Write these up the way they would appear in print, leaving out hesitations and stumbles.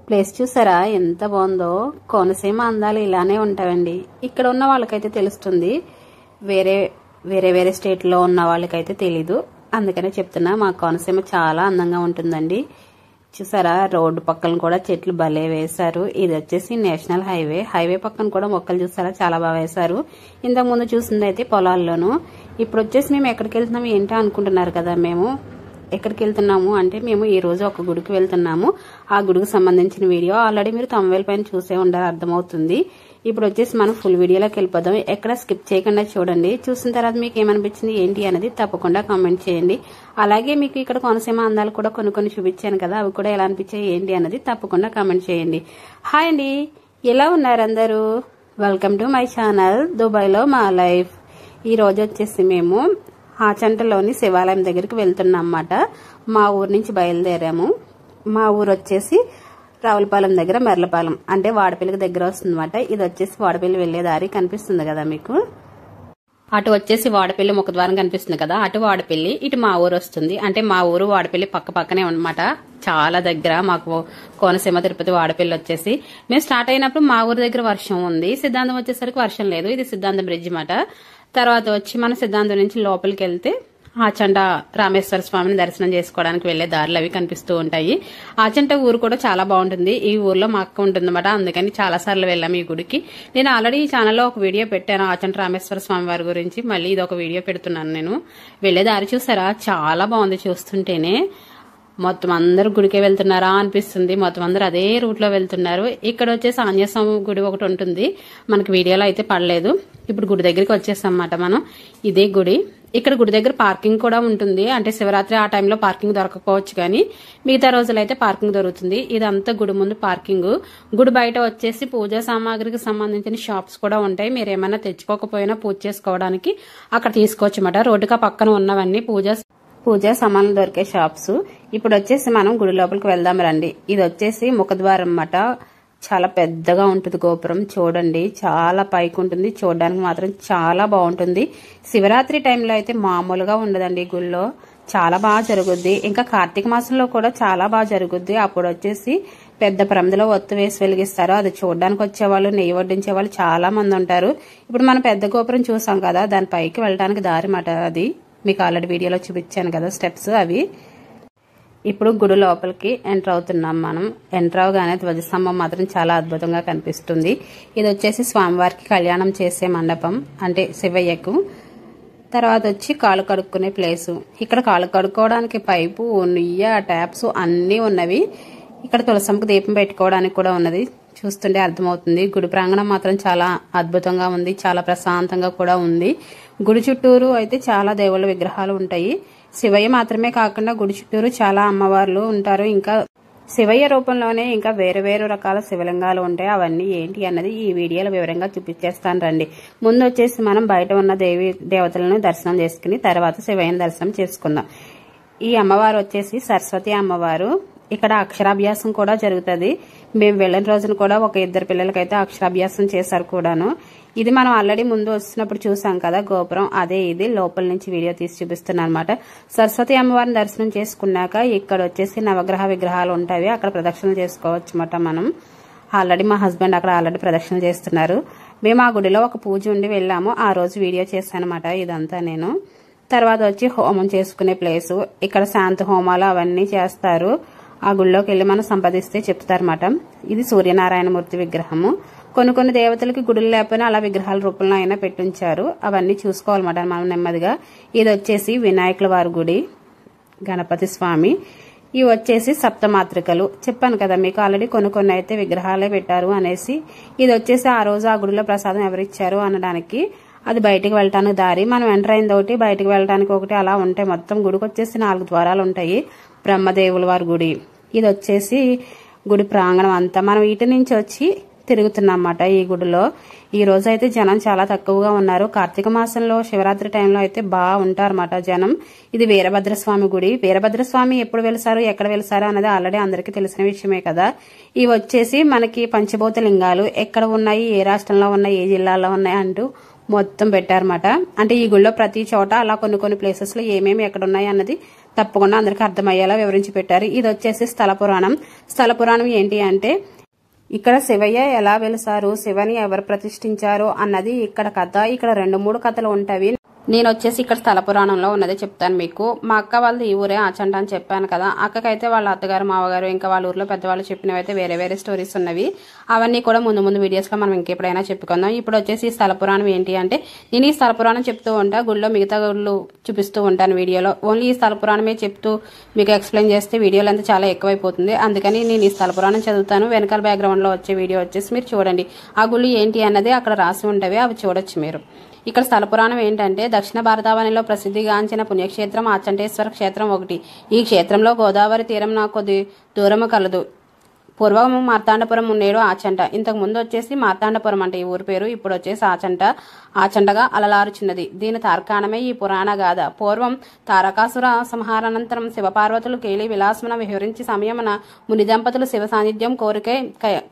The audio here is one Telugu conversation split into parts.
ప్లేస్ చూసారా ఎంత బాగుందో. కోనసీమ అందాలు ఇలానే ఉంటాయండి. ఇక్కడ ఉన్న వాళ్ళకైతే తెలుస్తుంది, వేరే వేరే వేరే స్టేట్ లో ఉన్న వాళ్ళకైతే తెలీదు. అందుకనే చెప్తున్నా, మా కోనసీమ చాలా అందంగా ఉంటుందండి. చూసారా, రోడ్డు పక్కన కూడా చెట్లు భలే వేశారు. ఇది వచ్చేసి నేషనల్ హైవే. హైవే పక్కన కూడా మొక్కలు చూసారా చాలా బాగా వేశారు. ఇంతకు ముందు చూసింది అయితే పొలాల్లోను. ఇప్పుడు వచ్చేసి మేము ఎక్కడికి వెళ్తున్నాము ఏంటో అనుకుంటున్నారు కదా. మేము ఎక్కడికి వెళ్తున్నాము అంటే మేము ఈ రోజు ఒక గుడికి వెళ్తున్నాము. ఆ గుడికి సంబంధించిన వీడియో ఆల్రెడీ మీరు తమిళ పైన చూసే ఉండాలి, అర్థమవుతుంది. ఇప్పుడు వచ్చేసి మనం ఫుల్ వీడియోలోకి వెళ్ళిపోదాం. ఎక్కడ స్కిప్ చేయకుండా చూడండి. చూసిన తర్వాత మీకు ఏమనిపించింది ఏంటి అనేది తప్పకుండా కామెంట్ చేయండి. అలాగే మీకు ఇక్కడ కోనసీమ అందాలు కూడా కొన్ని చూపించాను కదా, అవి కూడా ఎలా అనిపించాయి ఏంటి అనేది తప్పకుండా కామెంట్ చేయండి. హాయ్ అండి, ఎలా ఉన్నారు అందరూ? వెల్కమ్ టు మై ఛానల్ దుబాయ్లో మా లైఫ్. ఈ రోజు వచ్చేసి మేము ఆచంటలోని శివాలయం దగ్గరికి వెళ్తున్నాం అన్నమాట. మా ఊరు నుంచి బయలుదేరాము. మా ఊరు వచ్చేసి రావులపాలెం దగ్గర మెర్లపాలెం అంటే వాడపల్లికి దగ్గర వస్తుంది అన్నమాట. ఇది వచ్చేసి వాడపల్లి వెళ్లే దారి కనిపిస్తుంది కదా మీకు. అటు వచ్చేసి వాడపల్లి ముఖద్వారం కనిపిస్తుంది కదా, అటు వాడపల్లి, ఇటు మా ఊరు వస్తుంది. అంటే మా ఊరు వాడపల్లి పక్క పక్కనే అన్నమాట, చాలా దగ్గర మాకు. కోనసీమ తిరుపతి వాడపల్లి వచ్చేసి మేము స్టార్ట్ అయినప్పుడు మా ఊరు దగ్గర వర్షం ఉంది. సిద్ధాంతం వచ్చేసరికి వర్షం లేదు. ఇది సిద్ధాంతం బ్రిడ్జ్ అన్నమాట. తర్వాత వచ్చి మన సిద్ధాంతం నుంచి లోపలికి వెళ్తే ఆచంట రామేశ్వర స్వామిని దర్శనం చేసుకోవడానికి వెళ్లే దారులు అవి కనిపిస్తూ ఉంటాయి. ఆచంట ఊరు కూడా చాలా బాగుంటుంది. ఈ ఊర్లో మా అక్క ఉంటుంది అన్నమాట, అందుకని చాలా సార్లు వెళ్ళాము ఈ గుడికి. నేను ఆల్రెడీ ఈ ఛానల్లో ఒక వీడియో పెట్టాను ఆచంట రామేశ్వర స్వామి వారి గురించి. మళ్ళీ ఇది ఒక వీడియో పెడుతున్నాను నేను. వెళ్లే దారి చూసారా చాలా బాగుంది. చూస్తుంటేనే మొత్తం అందరూ గుడికే వెళ్తున్నారా అనిపిస్తుంది. మొత్తం అందరూ అదే రూట్ లో వెళ్తున్నారు. ఇక్కడ వచ్చేసి ఆంజనేయ స్వామి గుడి ఒకటి ఉంటుంది, మనకి వీడియోలో అయితే పడలేదు. ఇప్పుడు గుడి దగ్గరికి వచ్చేసాం అన్నమాట మనం. ఇదే గుడి. ఇక్కడ గుడి దగ్గర పార్కింగ్ కూడా ఉంటుంది. అంటే శివరాత్రి ఆ టైంలో పార్కింగ్ దొరకకపోవచ్చు, కానీ మిగతా రోజులైతే పార్కింగ్ దొరుకుతుంది. ఇదంతా గుడి ముందు పార్కింగ్. గుడి బయట వచ్చేసి పూజా సామాగ్రికి సంబంధించిన షాప్స్ కూడా ఉంటాయి. మీరు ఏమైనా తెచ్చుకోకపోయినా పూజ చేసుకోవడానికి అక్కడ తీసుకోవచ్చు అన్నమాట. రోడ్డుగా పక్కన ఉన్నవన్నీ పూజా సామాన్లు దొరికే షాప్స్. ఇప్పుడు వచ్చేసి మనం గుడి లోపలికి వెళ్దాం రండి. ఇది వచ్చేసి ముఖద్వారం అన్నమాట. చాలా పెద్దగా ఉంటుంది గోపురం. చూడండి చాలా పైకి ఉంటుంది. చూడడానికి మాత్రం చాలా బాగుంటుంది. శివరాత్రి టైంలో అయితే మామూలుగా ఉండదండి. గుళ్ళో చాలా బాగా జరుగుద్ది. ఇంకా కార్తీక మాసంలో కూడా చాలా బాగా జరుగుద్ది. అప్పుడు వచ్చేసి పెద్ద ప్రమిదలో ఒత్తు వేసి వెలిగిస్తారు. అది చూడడానికి వచ్చేవాళ్ళు, నెయ్యి వడ్డించే వాళ్ళు చాలా మంది ఉంటారు. ఇప్పుడు మనం పెద్ద గోపురం చూసాం కదా, దాని పైకి వెళ్ళడానికి దారి మాట. అది మీకు ఆల్రెడీ వీడియోలో చూపించాను కదా స్టెప్స్ అవి. ఇప్పుడు గుడి లోపలికి ఎంటర్ అవుతున్నాం మనం. ఎంటర్ అవగానే ధ్వజస్తంభం మాత్రం చాలా అద్భుతంగా కనిపిస్తుంది. ఇది వచ్చేసి స్వామివారికి కళ్యాణం చేసే మండపం, అంటే శివయ్యకు. తర్వాత వచ్చి కాళ్ళు కడుక్కునే ప్లేసు. ఇక్కడ కాళ్ళు కడుక్కోవడానికి పైపు, నుయ్య, ట్యాప్స్ అన్నీ ఉన్నవి. ఇక్కడ తులసంకు దీపం పెట్టుకోవడానికి కూడా ఉన్నది. చూస్తుంటే అర్థమవుతుంది. గుడి ప్రాంగణం మాత్రం చాలా అద్భుతంగా ఉంది. చాలా ప్రశాంతంగా కూడా ఉంది. గుడి చుట్టూరు అయితే చాలా దేవుళ్ళ విగ్రహాలు ఉంటాయి. శివయ్య మాత్రమే కాకుండా గుడి చుట్టూరు చాలా అమ్మవార్లు ఉంటారు. ఇంకా శివయ్య రూపంలోనే ఇంకా వేరు వేరు రకాల శివలింగాలు ఉంటాయి. అవన్నీ ఏంటి అన్నది ఈ వీడియోలో వివరంగా చూపించేస్తాను రండి. ముందు వచ్చేసి మనం బయట ఉన్న దేవతలను దర్శనం చేసుకుని తర్వాత శివయ్యని దర్శనం చేసుకుందాం. ఈ అమ్మవారు వచ్చేసి సరస్వతి అమ్మవారు. ఇక్కడ అక్షరాభ్యాసం కూడా జరుగుతుంది. మేము వెళ్ళిన రోజున కూడా ఒక 2 పిల్లలకైతే అక్షరాభ్యాసం చేశారు కూడాను. ఇది మనం ఆల్రెడీ ముందు వస్తున్నప్పుడు చూసాం కదా గోపురం, అదే ఇది. లోపల నుంచి వీడియో తీసి చూపిస్తున్నాను అనమాట. సరస్వతి అమ్మవారిని దర్శనం చేసుకున్నాక ఇక్కడ వచ్చేసి నవగ్రహ విగ్రహాలు ఉంటాయి. అక్కడ ప్రదక్షిణలు చేసుకోవచ్చు అన్నమాట మనం. ఆల్రెడీ మా హస్బెండ్ అక్కడ ఆల్రెడీ ప్రదక్షిణ చేస్తున్నారు. మేము ఆ గుడిలో ఒక పూజ ఉండి వెళ్ళాము. ఆ రోజు వీడియో చేశాను అనమాట ఇదంతా నేను. తర్వాత వచ్చి హోమం చేసుకునే ప్లేసు. ఇక్కడ శాంతి హోమాలు అవన్నీ చేస్తారు. ఆ గుళ్ళోకి వెళ్ళి మనం సంపాదిస్తే చెప్తారన్నమాట. ఇది సూర్యనారాయణమూర్తి విగ్రహము. కొన్ని దేవతలకి గుడులు లేకపోయినా అలా విగ్రహాల రూపంలో అయినా పెట్టించారు. అవన్నీ చూసుకోవాలన్నమాట మనం నెమ్మదిగా. ఇది వచ్చేసి వినాయకుల వారి గుడి, గణపతి స్వామి. ఇవి వచ్చేసి సప్తమాతృకలు. చెప్పాను కదా మీకు ఆల్రెడీ కొన్ని అయితే విగ్రహాలే పెట్టారు అనేసి. ఇది వచ్చేసి ఆ రోజు ఆ గుడిలో ప్రసాదం ఎవరిచ్చారు అనడానికి. అది బయటికి వెళ్ళటానికి దారి. మనం ఎంటర్ అయింది ఒకటి, బయటికి వెళ్ళటానికి ఒకటి, అలా ఉంటాయి. మొత్తం గుడికి వచ్చేసి 4 ద్వారాలు ఉంటాయి. బ్రహ్మదేవుల వారి గుడి. ఇది వచ్చేసి గుడి ప్రాంగణం అంతా. మనం ఇటు నుంచి వచ్చి తిరుగుతున్నమాట ఈ గుడిలో. ఈ రోజు అయితే జనం చాలా తక్కువగా ఉన్నారు. కార్తీక మాసంలో శివరాత్రి టైంలో అయితే బాగా ఉంటారన్నమాట జనం. ఇది వీరభద్రస్వామి గుడి. వీరభద్రస్వామి ఎప్పుడు వెలిసారు, ఎక్కడ వెలిసారు అనేది ఆల్రెడీ అందరికీ తెలిసిన విషయమే కదా. ఇవి వచ్చేసి మనకి పంచభూత లింగాలు ఎక్కడ ఉన్నాయి, ఏ రాష్ట్రంలో ఉన్నాయి, ఏ జిల్లాలో ఉన్నాయి అంటూ మొత్తం పెట్టారన్నమాట. అంటే ఈ గుళ్ళో ప్రతి చోట అలా కొన్ని ప్లేసెస్ లో ఏమేమి ఎక్కడ ఉన్నాయి అన్నది తప్పకుండా అందరికి అర్థమయ్యేలా వివరించి పెట్టారు. ఇది వచ్చేసి స్థల పురాణం. స్థల పురాణం ఏంటి అంటే ఇక్కడ శివయ్య ఎలా వెలిసారు, శివని ఎవరు ప్రతిష్ఠించారు అన్నది ఇక్కడ కథ. ఇక్కడ 2-3 కథలు ఉంటాయి. నేను వచ్చేసి ఇక్కడ స్థల పురాణంలో ఉన్నదే చెప్తాను మీకు. మా అక్క వాళ్ళది ఈ ఊరే ఆచంట అని చెప్పాను కదా. అక్కకైతే వాళ్ళ అత్తగారు మావగారు ఇంకా వాళ్ళ ఊర్లో పెద్దవాళ్ళు చెప్పినవి అయితే వేరే వేరే స్టోరీస్ ఉన్నవి. అవన్నీ కూడా ముందు వీడియోస్ లో మనం ఇంకెప్పుడైనా చెప్పుకుందాం. ఇప్పుడు వచ్చేసి స్థల పురాణం ఏంటి అంటే నేను ఈ స్థల పురాణం చెప్తూ ఉంటా, గుళ్ళో మిగతా గుళ్ళు చూపిస్తూ ఉంటాను వీడియోలో. ఓన్లీ ఈ స్థల పురాణమే చెప్తూ మీకు ఎక్స్ప్లెయిన్ చేస్తే వీడియోలు అంతా చాలా ఎక్కువైపోతుంది. అందుకని నేను ఈ స్థల పురాణం చదువుతాను. వెనకాల బ్యాక్గ్రౌండ్ లో వచ్చే వీడియో వచ్చేసి మీరు చూడండి. ఆ గుళ్ళు ఏంటి అన్నది అక్కడ రాసి ఉంటవి, అవి చూడొచ్చు మీరు. ఇక్కడ స్థల పురాణం ఏంటంటే దక్షిణ భారతావనిలో ప్రసిద్ధిగాంచిన పుణ్యక్షేత్రం ఆచంటేశ్వర క్షేత్రం ఒకటి. ఈ క్షేత్రంలో గోదావరి తీరం కొద్ది దూరము కలదు. పూర్వము మార్తాండపురం ఉండేడు ఆచంట. ఇంతకు ముందు వచ్చేసి మార్తాండపురం అంటే ఈ ఊరి పేరు. ఇప్పుడు వచ్చేసి ఆచంటగా అలలారుచున్నది. దీని తార్కాణమే ఈ పురాణ గాథ. పూర్వం తారకాసుర సంహారానంతరం శివపార్వతులు కేలి విలాసమున విహరించి సమయమున ముని దంపతులు శివ సాన్నిధ్యం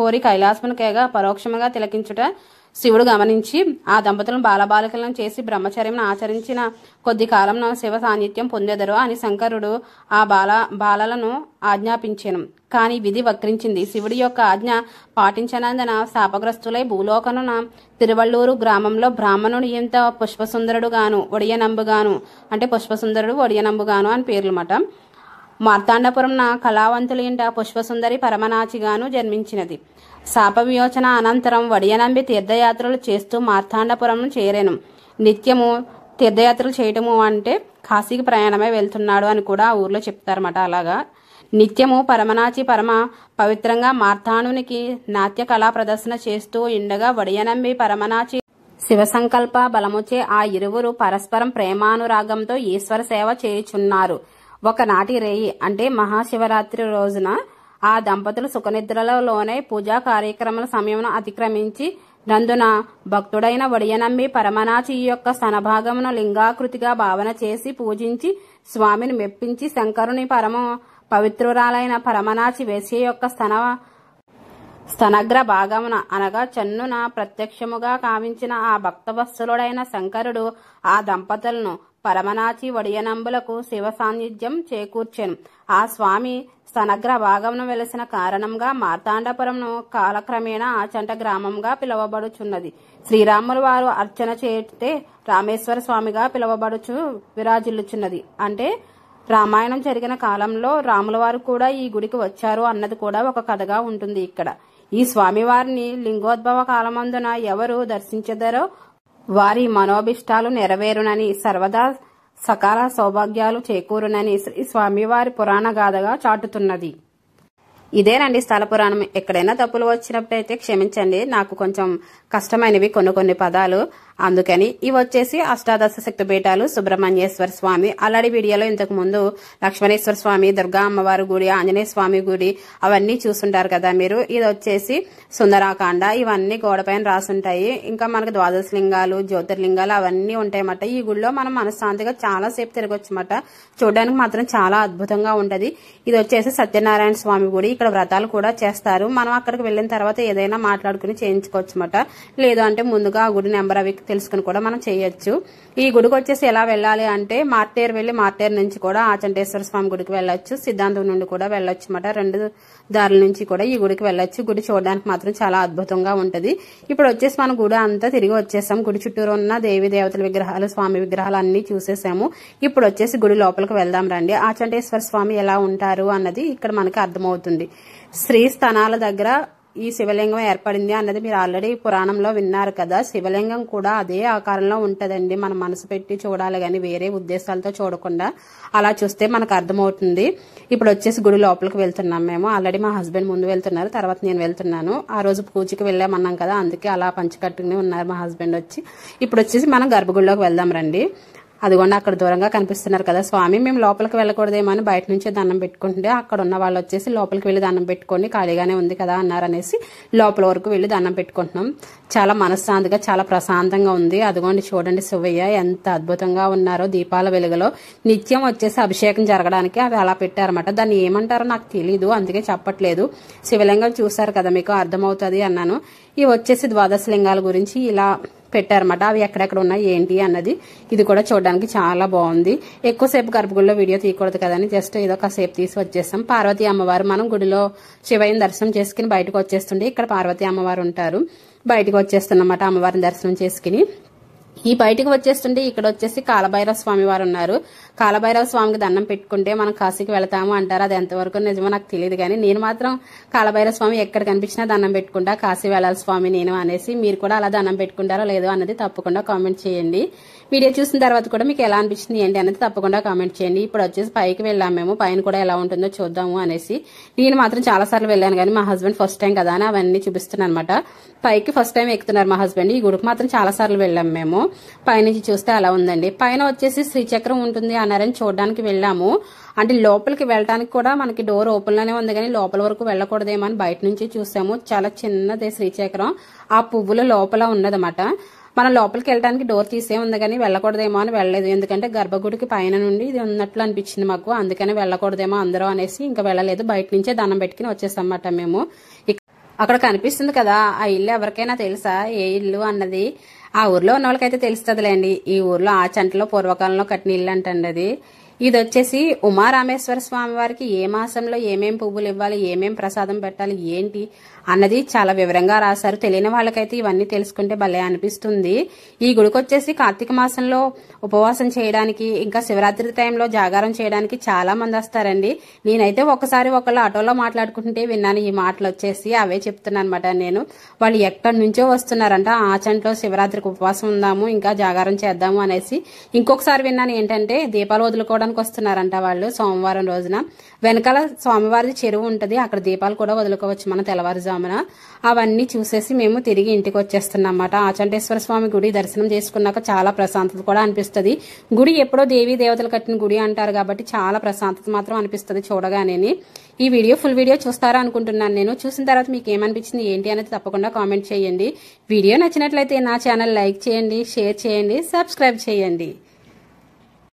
కోరి కైలాసమునకేగా పరోక్షముగా తిలకించుట శివుడు గమనించి ఆ దంపతులను బాలబాలికలను చేసి బ్రహ్మచర్యం ఆచరించిన కొద్ది కాలంలో శివ సాన్నిధ్యం పొందెదరు అని శంకరుడు ఆ బాలలను ఆజ్ఞాపించెను. కాని విధి వక్రించింది. శివుడి యొక్క ఆజ్ఞ పాటించనందున శాపగ్రస్తులై భూలోకనున తిరువళ్ళూరు గ్రామంలో బ్రాహ్మణుడు ఎంత పుష్పసుందరుడుగాను ఒడియనంబుగాను అంటే పుష్పసుందరుడు ఒడియనంబుగాను అని పేర్లమాట. మార్తాండపురం కళావంతుల ఇంట పుష్పసుందరి పరమనాచిగాను జన్మించినది. శాప వియోచన అనంతరం వడియనంబి తీర్థయాత్రలు చేస్తూ మార్తాండపురం చేరెను. నిత్యము తీర్థయాత్రలు చేయటము అంటే కాశీకి ప్రయాణమే వెళ్తున్నాడు అని కూడా ఆ ఊర్లో చెప్తారన్నమాట. అలాగా నిత్యము పరమనాచి పరమ పవిత్రంగా మార్తాండునికి నాట్య కళా ప్రదర్శన చేస్తూ ఉండగా వడియనంబి పరమనాచి శివ సంకల్ప బలముచే ఆ ఇరువురు పరస్పరం ప్రేమానురాగంతో ఈశ్వర సేవ చేయుచున్నారు. ఒకనాటి రేయి అంటే మహాశివరాత్రి రోజున ఆ దంపతులు సుఖనిద్రలలోనే పూజా కార్యక్రమాల సమయం అతిక్రమించి నందున భక్తుడైన వడియనంబి పరమనాచి యొక్క స్తనభాగమును లింగాకృతిగా భావన చేసి పూజించి స్వామిని మెప్పించి శంకరుని పరమ పవిత్రురాలైన పరమనాచి వేశ్య యొక్క స్తనగ్ర భాగమున అనగా చన్నున ప్రత్యక్షముగా కావించిన ఆ భక్తవత్సలుడైన శంకరుడు ఆ దంపతులను పరమనాచి వడియనంబులకు శివ సాన్నిధ్యం చేకూర్చెను. ఆ స్వామి స్తనగ్ర భాగమును వెలసిన కారణంగా మార్తాండపురంను కాలక్రమేణా ఆచంట గ్రామంగా పిలువబడుచున్నది. శ్రీరాములు వారు అర్చన చేస్తే రామేశ్వర స్వామిగా పిలువబడుచు విరాజిల్లుచున్నది. అంటే రామాయణం జరిగిన కాలంలో రాముల వారు కూడా ఈ గుడికి వచ్చారు అన్నది కూడా ఒక కథగా ఉంటుంది. ఇక్కడ ఈ స్వామివారిని లింగోద్భవ కాలమందున ఎవరు దర్శించదరో వారి మనోభిష్టాలు నెరవేరునని సర్వదా సకాల సౌభాగ్యాలు చేకూరునని శ్రీ స్వామివారి పురాణ గాథగా చాటుతున్నది. ఇదేనండి స్థల పురాణం. ఎక్కడైనా తప్పులు వచ్చినప్పుడైతే క్షమించండి, నాకు కొంచెం కష్టమైనవి కొన్ని పదాలు, అందుకని. ఇవి వచ్చేసి అష్టాదశ శక్తిపీఠాలు, సుబ్రహ్మణ్యేశ్వర స్వామి. అల్లడి వీడియోలో ఇంతకు ముందు లక్ష్మణేశ్వర స్వామి, దుర్గా అమ్మవారి గుడి, ఆంజనేయ స్వామి గుడి అవన్నీ చూసుంటారు కదా మీరు. ఇది వచ్చేసి సుందరాకాండ. ఇవన్నీ గోడపైన రాసుంటాయి. ఇంకా మనకు ద్వాదశలింగాలు, జ్యోతిర్లింగాలు అవన్నీ ఉంటాయన్నమాట. ఈ గుడిలో మనం మనశ్శాంతిగా చాలా సేపు తిరగొచ్చమాట. చూడడానికి మాత్రం చాలా అద్భుతంగా ఉంటది. ఇది వచ్చేసి సత్యనారాయణ స్వామి గుడి. ఇక్కడ వ్రతాలు కూడా చేస్తారు. మనం అక్కడికి వెళ్ళిన తర్వాత ఏదైనా మాట్లాడుకుని చేయించుకోవచ్చు అన్నమాట. లేదు అంటే ముందుగా ఆ గుడి నెంబర్ అవి తెలుసుకుని కూడా మనం చేయొచ్చు. ఈ గుడికి వచ్చేసి ఎలా వెళ్ళాలి అంటే మార్టేరు వెళ్లి మార్టేరు నుంచి కూడా ఆచంటేశ్వర స్వామి గుడికి వెళ్ళొచ్చు, సిద్ధాంతం నుండి కూడా వెళ్ళొచ్చు అన్నమాట. 2 దారుల నుంచి కూడా ఈ గుడికి వెళ్ళొచ్చు. గుడి చూడడానికి మాత్రం చాలా అద్భుతంగా ఉంటది. ఇప్పుడు వచ్చేసి మనం గుడి అంతా తిరిగి వచ్చేసాం. గుడి చుట్టూరు ఉన్న దేవి దేవతల విగ్రహాలు, స్వామి విగ్రహాలు అన్ని చూసేసాము. ఇప్పుడు వచ్చేసి గుడి లోపలికి వెళ్దాం రండి. ఆచంటేశ్వర స్వామి ఎలా ఉంటారు అన్నది ఇక్కడ మనకి అర్థమవుతుంది. శ్రీ స్థానాల దగ్గర ఈ శివలింగం ఏర్పడింది అన్నది మీరు ఆల్రెడీ పురాణంలో విన్నారు కదా. శివలింగం కూడా అదే ఆకారంలో ఉంటదండి. మనం మనసు పెట్టి చూడాలి గాని వేరే ఉద్దేశాలతో చూడకుండా అలా చూస్తే మనకు అర్థమవుతుంది. ఇప్పుడు వచ్చేసి గుడి లోపలికి వెళ్తున్నాం మేము. ఆల్రెడీ మా హస్బెండ్ ముందు వెళ్తున్నారు, తర్వాత నేను వెళ్తున్నాను. ఆ రోజు పూజకి వెళ్ళామన్నాం కదా, అందుకే అలా పంచకట్టుకుని ఉన్నారు మా హస్బెండ్ వచ్చి. ఇప్పుడు వచ్చేసి మనం గర్భగుడిలోకి వెళ్దాం రండి. అదిగోండి అక్కడ దూరంగా కనిపిస్తున్నారు కదా స్వామి. మేము లోపలికి వెళ్ళకూడదేమో అని బయట నుంచే దండం పెట్టుకుంటే అక్కడ ఉన్న వాళ్ళు వచ్చేసి లోపలికి వెళ్ళి దండం పెట్టుకోండి, ఖాళీగానే ఉంది కదా అన్నారనేసి లోపల వరకు వెళ్ళి దండం పెట్టుకుంటున్నాం. చాలా మనశ్శాంతిగా చాలా ప్రశాంతంగా ఉంది. అదిగోండి చూడండి శివయ్య ఎంత అద్భుతంగా ఉన్నారో దీపాల వెలుగులో. నిత్యం వచ్చేసి అభిషేకం జరగడానికి అవి అలా పెట్టారన్నమాట. దాన్ని ఏమంటారో నాకు తెలీదు, అందుకే చెప్పట్లేదు. శివలింగం చూసారు కదా, మీకు అర్థమవుతుంది అన్నాను. ఇవి వచ్చేసి ద్వాదశ లింగాల గురించి ఇలా పెట్టారన్నమాట. అవి ఎక్కడెక్కడ ఉన్నాయి ఏంటి అన్నది. ఇది కూడా చూడడానికి చాలా బాగుంది. ఎక్కువసేపు గర్భగుడిలో వీడియో తీయకూడదు కదని జస్ట్ ఏదో కాసేపు తీసి వచ్చేస్తాం. పార్వతీ అమ్మవారు మనం గుడిలో శివయ్యని దర్శనం చేసుకుని బయటకు వచ్చేస్తుండే ఇక్కడ పార్వతీ అమ్మవారు ఉంటారు. బయటకు వచ్చేస్తున్నమాట అమ్మవారిని దర్శనం చేసుకుని. ఈ బయటకు వచ్చేస్తుంటే ఇక్కడ వచ్చేసి కాలభైరవ స్వామి వారు ఉన్నారు. కాలభైరవ స్వామికి దండం పెట్టుకుంటే మనం కాశీకి వెళతాము అంటారు. అది ఎంతవరకు నిజమో నాకు తెలియదు కానీ నేను మాత్రం కాలభైరవ స్వామి ఎక్కడ కనిపించినా దండం పెట్టుకుంటా. కాశీ వెళ్ళాలి స్వామి నేను అనేసి. మీరు కూడా అలా దండం పెట్టుకుంటారో లేదో అన్నది తప్పకుండా కామెంట్ చేయండి. వీడియో చూసిన తర్వాత కూడా మీకు ఎలా అనిపించింది ఏంటి అనేది తప్పకుండా కామెంట్ చేయండి. ఇప్పుడు వచ్చేసి పైకి వెళ్ళాము మేము. పైన కూడా ఎలా ఉంటుందో చూద్దాము అనేసి. నేను మాత్రం చాలా సార్లు వెళ్ళాను కానీ మా హస్బెండ్ ఫస్ట్ టైం కదా అని అవన్నీ చూపిస్తున్నాను అనమాట. పైకి ఫస్ట్ టైం ఎక్కుతున్నారు మా హస్బెండ్. ఈ గుడికి మాత్రం చాలా సార్లు వెళ్ళాము మేము. పైనుంచి చూస్తే అలా ఉందండి. పైన వచ్చేసి శ్రీచక్రం ఉంటుంది అన్నారని చూడడానికి వెళ్ళాము. అంటే లోపలికి వెళ్ళడానికి కూడా మనకి డోర్ ఓపెన్ లోనే ఉంది కానీ లోపల వరకు వెళ్ళకూడదేమో అని బయట నుంచి చూసాము. చాలా చిన్నదే శ్రీచక్రం. ఆ పువ్వుల లోపల ఉన్నదన్నమాట. మనం లోపలికి వెళ్ళడానికి డోర్ తీసే ఉంది కానీ వెళ్ళకూడదేమో అని వెళ్ళలేదు. ఎందుకంటే గర్భగుడికి పైన నుండి ఇది ఉన్నట్లు అనిపించింది మాకు. అందుకని వెళ్ళకూడదేమో అందరూ అనేసి ఇంకా వెళ్ళలేదు. బయట నుంచే దండం పెట్టుకుని వచ్చేసామన్నమాట మేము. అక్కడ కనిపిస్తుంది కదా ఆ ఇల్లు ఎవరికైనా తెలుసా ఏ ఇల్లు అన్నది? ఆ ఊర్లో ఉన్న వాళ్ళకైతే తెలుస్తుందిలేండి. ఈ ఊర్లో ఆ చంటలో పూర్వకాలంలో కట్టిన ఇల్లు అంటండి అది. ఇది వచ్చేసి ఉమారామేశ్వర స్వామి వారికి ఏ మాసంలో ఏమేం పువ్వులు ఇవ్వాలి, ఏమేం ప్రసాదం పెట్టాలి ఏంటి అన్నది చాలా వివరంగా రాశారు. తెలియని వాళ్ళకైతే ఇవన్నీ తెలుసుకుంటే భలే అనిపిస్తుంది. ఈ గుడికి వచ్చేసి కార్తీక మాసంలో ఉపవాసం చేయడానికి ఇంకా శివరాత్రి టైంలో జాగారం చేయడానికి చాలా మంది వస్తారండి. నేనైతే ఒకసారి ఒకళ్ళు ఆటోలో మాట్లాడుకుంటే విన్నాను ఈ మాటలు వచ్చేసి. అవే చెప్తున్నాను అనమాట నేను. వాళ్ళు ఎక్కడి నుంచో వస్తున్నారంట. ఆ చంట్లో శివరాత్రికి ఉపవాసం ఉందాము ఇంకా జాగారం చేద్దాము అనేసి. ఇంకొకసారి విన్నాను ఏంటంటే దీపాలు వదులుకోవడానికి వస్తున్నారంట వాళ్ళు సోమవారం రోజున. వెనకాల స్వామివారి చెరువు ఉంటది. అక్కడ దీపాలు కూడా వదులుకోవచ్చు మన తెల్లవారుజామున. అవన్నీ చూసేసి మేము తిరిగి ఇంటికి వచ్చేస్తున్నాం అన్నమాట. ఆచంటేశ్వర స్వామి గుడి దర్శనం చేసుకున్నాక చాలా ప్రశాంతత కూడా అనిపిస్తుంది. గుడి ఎప్పుడో దేవీ దేవతలు కట్టిన గుడి అంటారు కాబట్టి చాలా ప్రశాంతత మాత్రం అనిపిస్తుంది చూడగానే. ఈ వీడియో ఫుల్ వీడియో చూస్తారా అనుకుంటున్నాను నేను. చూసిన తర్వాత మీకు ఏమనిపించింది ఏంటి అనేది తప్పకుండా కామెంట్ చేయండి. వీడియో నచ్చినట్లయితే నా ఛానల్ లైక్ చేయండి, షేర్ చేయండి, సబ్స్క్రైబ్ చేయండి.